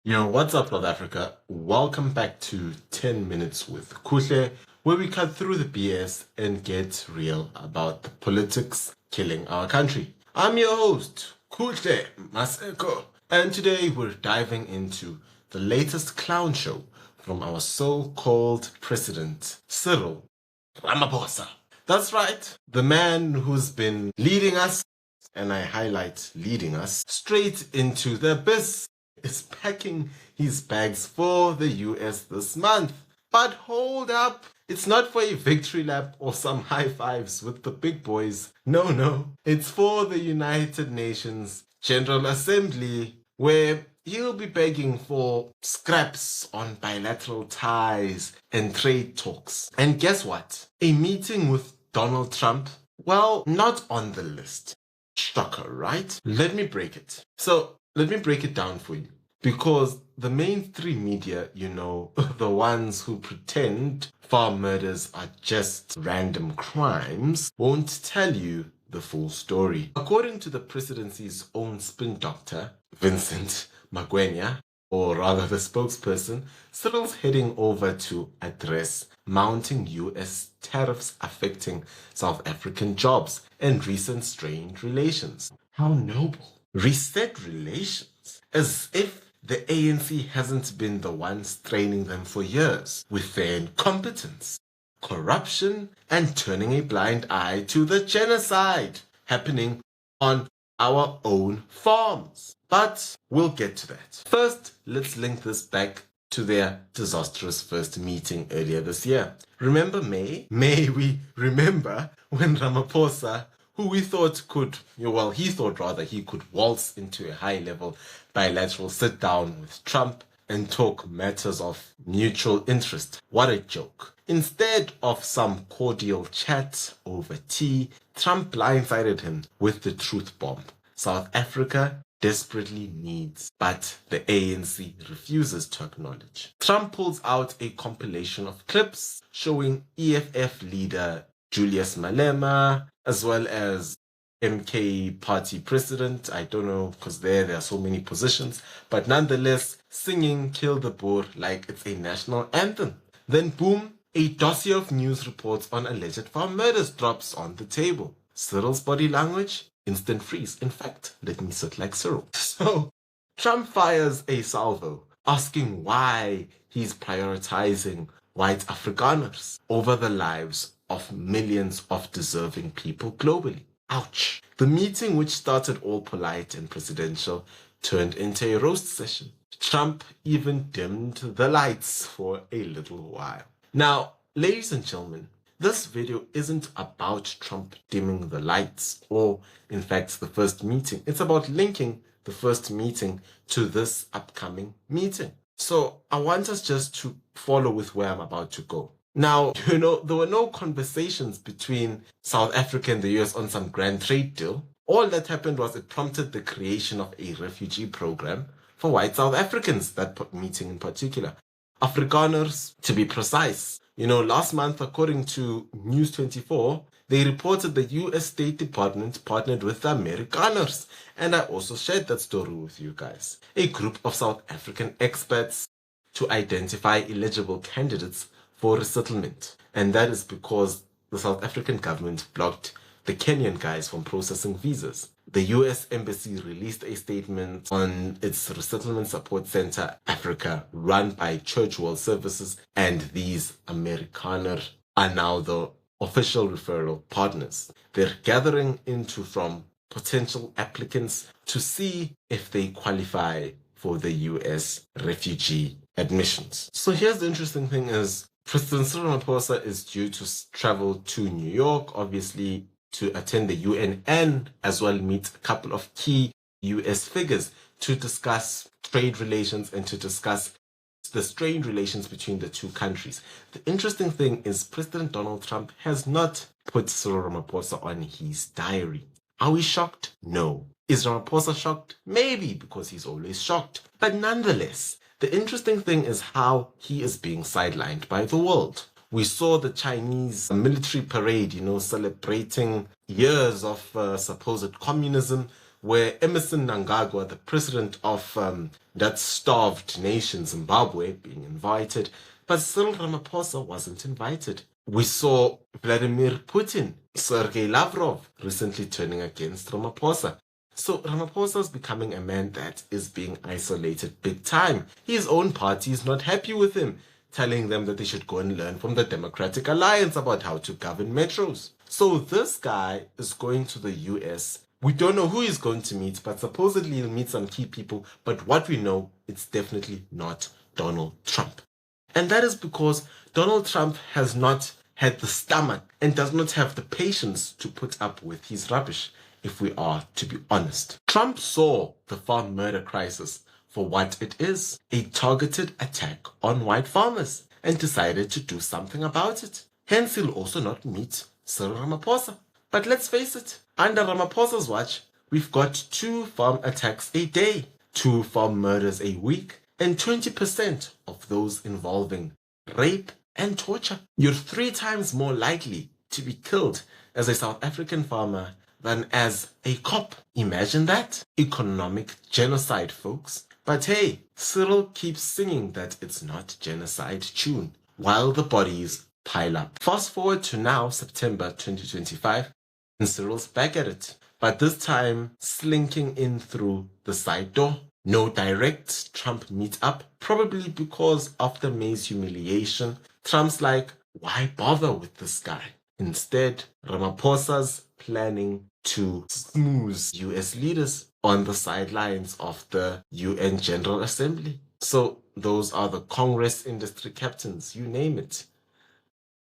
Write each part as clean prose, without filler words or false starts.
Yo, what's up, South Africa? Welcome back to 10 Minutes with Kuhle, where we cut through the BS and get real about the politics killing our country. I'm your host, Kuhle Maseko, and today we're diving into the latest clown show from our so-called president, Cyril Ramaphosa. That's right, the man who's been leading us, and I highlight leading us, straight into the abyss, is packing his bags for the US this month. But hold up, it's not for a victory lap or some high fives with the big boys. No, it's for the United Nations General Assembly, where he'll be begging for scraps on bilateral ties and trade talks. And guess what? A meeting with Donald Trump? Well, not on the list. Shocker, right? Let me break it. Let me break it down for you. Because the mainstream media, the ones who pretend farm murders are just random crimes, won't tell you the full story. According to the presidency's own spin doctor, Vincent Magwenya, or rather the spokesperson, Cyril's heading over to address mounting US tariffs affecting South African jobs and recent strained relations. How noble. Reset relations. As if the ANC hasn't been the one straining them for years with their incompetence, corruption, and turning a blind eye to the genocide happening on our own farms. But we'll get to that. First, let's link this back to their disastrous first meeting earlier this year. Remember May? May we remember when Ramaphosa, who he thought he could waltz into a high-level bilateral sit-down with Trump and talk matters of mutual interest. What a joke. Instead of some cordial chat over tea, Trump blindsided him with the truth bomb. South Africa desperately needs, but the ANC refuses to acknowledge. Trump pulls out a compilation of clips showing EFF leader Julius Malema, as well as MK party president, I don't know, because there are so many positions, but nonetheless, singing Kill the Boer like it's a national anthem. Then boom, a dossier of news reports on alleged farm murders drops on the table. Cyril's body language? Instant freeze. In fact, let me sit like Cyril. So, Trump fires a salvo, asking why he's prioritizing white Afrikaners over the lives of millions of deserving people globally. Ouch. The meeting, which started all polite and presidential, turned into a roast session. Trump even dimmed the lights for a little while. Now, ladies and gentlemen, this video isn't about Trump dimming the lights or, in fact, the first meeting. It's about linking the first meeting to this upcoming meeting. So I want us just to follow with where I'm about to go. Now, there were no conversations between South Africa and the US on some grand trade deal. All that happened was it prompted the creation of a refugee program for white South Africans, that meeting in particular. Afrikaners, to be precise. Last month, according to News 24, they reported the US State Department partnered with the Amerikaners. And I also shared that story with you guys. A group of South African experts to identify eligible candidates for resettlement. And that is because the South African government blocked the Kenyan guys from processing visas. The US Embassy released a statement on its Resettlement Support Center Africa, run by Church World Services, and these Amerikaner are now the official referral partners. They're gathering into from potential applicants to see if they qualify for the US refugee admissions. So here's the interesting thing is, President Cyril Ramaphosa is due to travel to New York, obviously, to attend the UN and as well meet a couple of key US figures to discuss trade relations and to discuss the strained relations between the two countries. The interesting thing is President Donald Trump has not put Cyril Ramaphosa on his diary. Are we shocked? No. Is Ramaphosa shocked? Maybe, because he's always shocked. But nonetheless, the interesting thing is how he is being sidelined by the world. We saw the Chinese military parade, celebrating years of supposed communism where Emerson Mnangagwa, the president of that starved nation, Zimbabwe, being invited, but Cyril Ramaphosa wasn't invited. We saw Vladimir Putin, Sergei Lavrov recently turning against Ramaphosa. So Ramaphosa is becoming a man that is being isolated big time. His own party is not happy with him, telling them that they should go and learn from the Democratic Alliance about how to govern metros. So this guy is going to the US. We don't know who he's going to meet, but supposedly he'll meet some key people. But what we know, it's definitely not Donald Trump. And that is because Donald Trump has not had the stomach and does not have the patience to put up with his rubbish, if we are to be honest. Trump saw the farm murder crisis for what it is, a targeted attack on white farmers, and decided to do something about it. Hence, he'll also not meet Cyril Ramaphosa. But let's face it, under Ramaphosa's watch, we've got 2 farm attacks a day, 2 farm murders a week, and 20% of those involving rape and torture. You're 3 times more likely to be killed as a South African farmer than as a cop. Imagine that. Economic genocide, folks. But hey, Cyril keeps singing that it's not genocide tune, while the bodies pile up. Fast forward to now, September 2025, and Cyril's back at it. But this time, slinking in through the side door. No direct Trump meet-up, probably because after May's humiliation, Trump's like, why bother with this guy? Instead, Ramaphosa's planning to smooth US leaders on the sidelines of the UN General Assembly. So those are the Congress industry captains, you name it.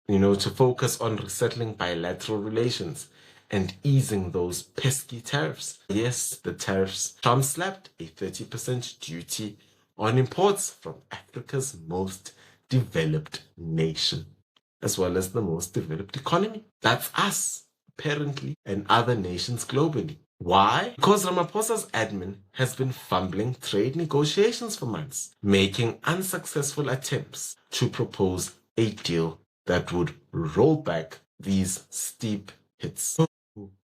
To focus on resettling bilateral relations and easing those pesky tariffs. Yes, the tariffs. Trump slapped a 30% duty on imports from Africa's most developed nation, as well as the most developed economy. That's us, apparently, and other nations globally. Why? Because Ramaphosa's admin has been fumbling trade negotiations for months, making unsuccessful attempts to propose a deal that would roll back these steep hits. Oh,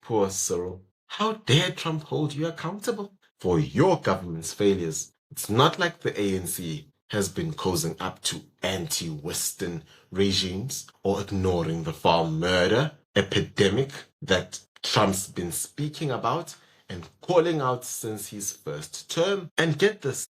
poor Cyril. How dare Trump hold you accountable for your government's failures? It's not like the ANC has been cozying up to anti-Western regimes or ignoring the farm murder epidemic that Trump's been speaking about and calling out since his first term. And get this,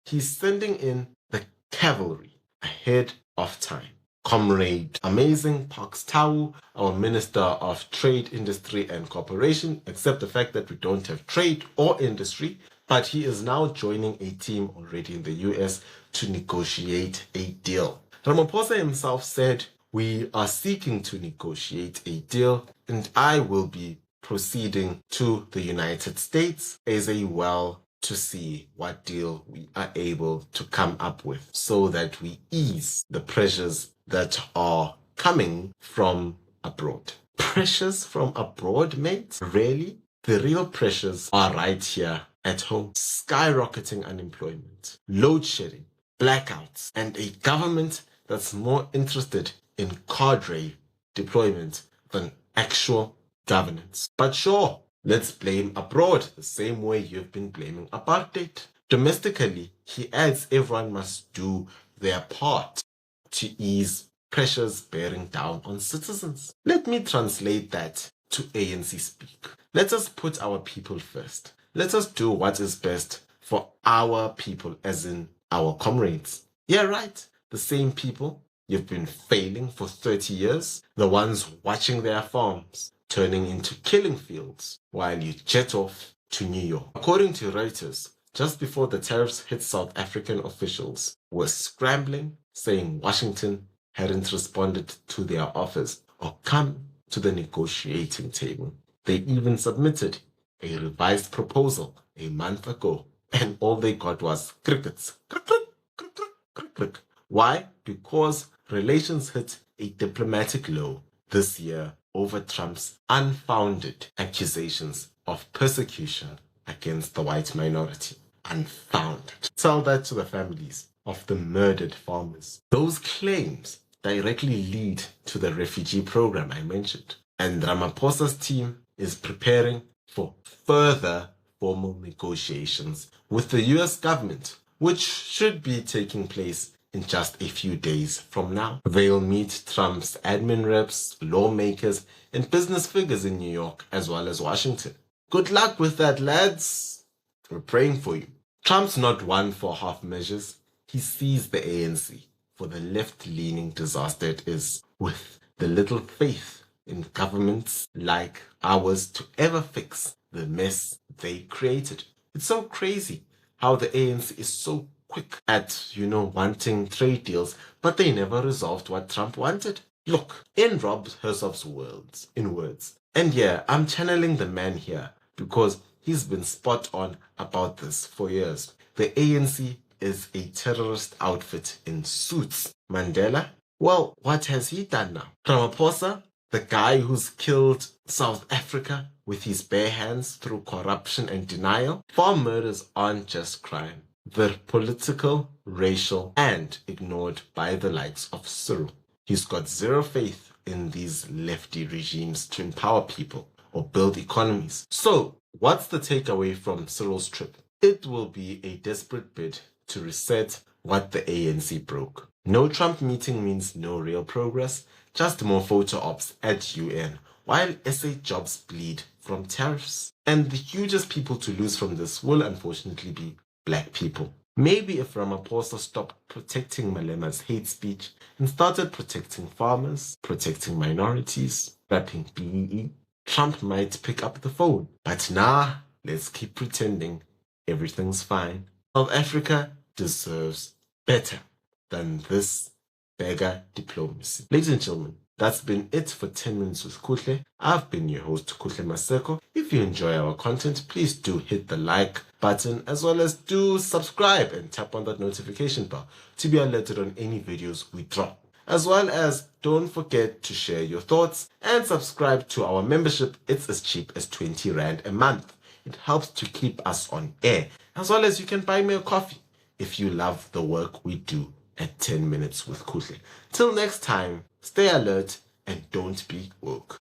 he's sending in the cavalry ahead of time. Comrade Amazing Parks Tau, our Minister of Trade, Industry and Cooperation, except the fact that we don't have trade or industry, but he is now joining a team already in the US to negotiate a deal. Ramaphosa himself said, we are seeking to negotiate a deal and I will be proceeding to the United States as well to see what deal we are able to come up with so that we ease the pressures that are coming from abroad. Pressures from abroad, mate? Really? The real pressures are right here at home. Skyrocketing unemployment, load shedding, blackouts, and a government that's more interested in cadre deployment than actual governance. But sure, let's blame abroad the same way you've been blaming apartheid. Domestically, he adds everyone must do their part to ease pressures bearing down on citizens. Let me translate that to ANC speak. Let us put our people first. Let us do what is best for our people, as in our comrades. Yeah, right. The same people you've been failing for 30 years, the ones watching their farms turning into killing fields while you jet off to New York. According to Reuters, just before the tariffs hit, South African officials were scrambling, saying Washington hadn't responded to their offers or come to the negotiating table. They even submitted a revised proposal a month ago, and all they got was crickets. Crick, crick, crick, crick, crick, crick. Why? Because relations hit a diplomatic low this year over Trump's unfounded accusations of persecution against the white minority. Unfounded. Tell that to the families of the murdered farmers. Those claims directly lead to the refugee program I mentioned. And Ramaphosa's team is preparing for further formal negotiations with the US government, which should be taking place in just a few days from now. They'll meet Trump's admin reps, lawmakers, and business figures in New York as well as Washington. Good luck with that, lads. We're praying for you. Trump's not one for half measures. He sees the ANC for the left-leaning disaster it is, with the little faith in governments like ours to ever fix the mess they created. It's so crazy how the ANC is so quick at, wanting trade deals, but they never resolved what Trump wanted. Look, in Rob Hersov's words, and yeah, I'm channeling the man here because he's been spot on about this for years. The ANC is a terrorist outfit in suits. Mandela? Well, what has he done now? Ramaphosa? The guy who's killed South Africa with his bare hands through corruption and denial? Farm murders aren't just crime. They're political, racial, and ignored by the likes of Cyril. He's got zero faith in these lefty regimes to empower people or build economies. So, what's the takeaway from Cyril's trip? It will be a desperate bid to reset what the ANC broke. No Trump meeting means no real progress, just more photo ops at UN, while SA jobs bleed from tariffs. And the hugest people to lose from this will unfortunately be black people. Maybe if Ramaphosa stopped protecting Malema's hate speech and started protecting farmers, protecting minorities, rapping BEE, Trump might pick up the phone. But nah, let's keep pretending everything's fine. South Africa deserves better than this beggar diplomacy. Ladies and gentlemen, that's been it for 10 Minutes with Kuhle. I've been your host, Kuhle Maseko. If you enjoy our content, please do hit the like button as well as do subscribe and tap on that notification bell to be alerted on any videos we drop. As well as don't forget to share your thoughts and subscribe to our membership. It's as cheap as 20 Rand a month. It helps to keep us on air. As well as you can buy me a coffee if you love the work we do at 10 Minutes with Kuhle. Till next time, stay alert and don't be woke.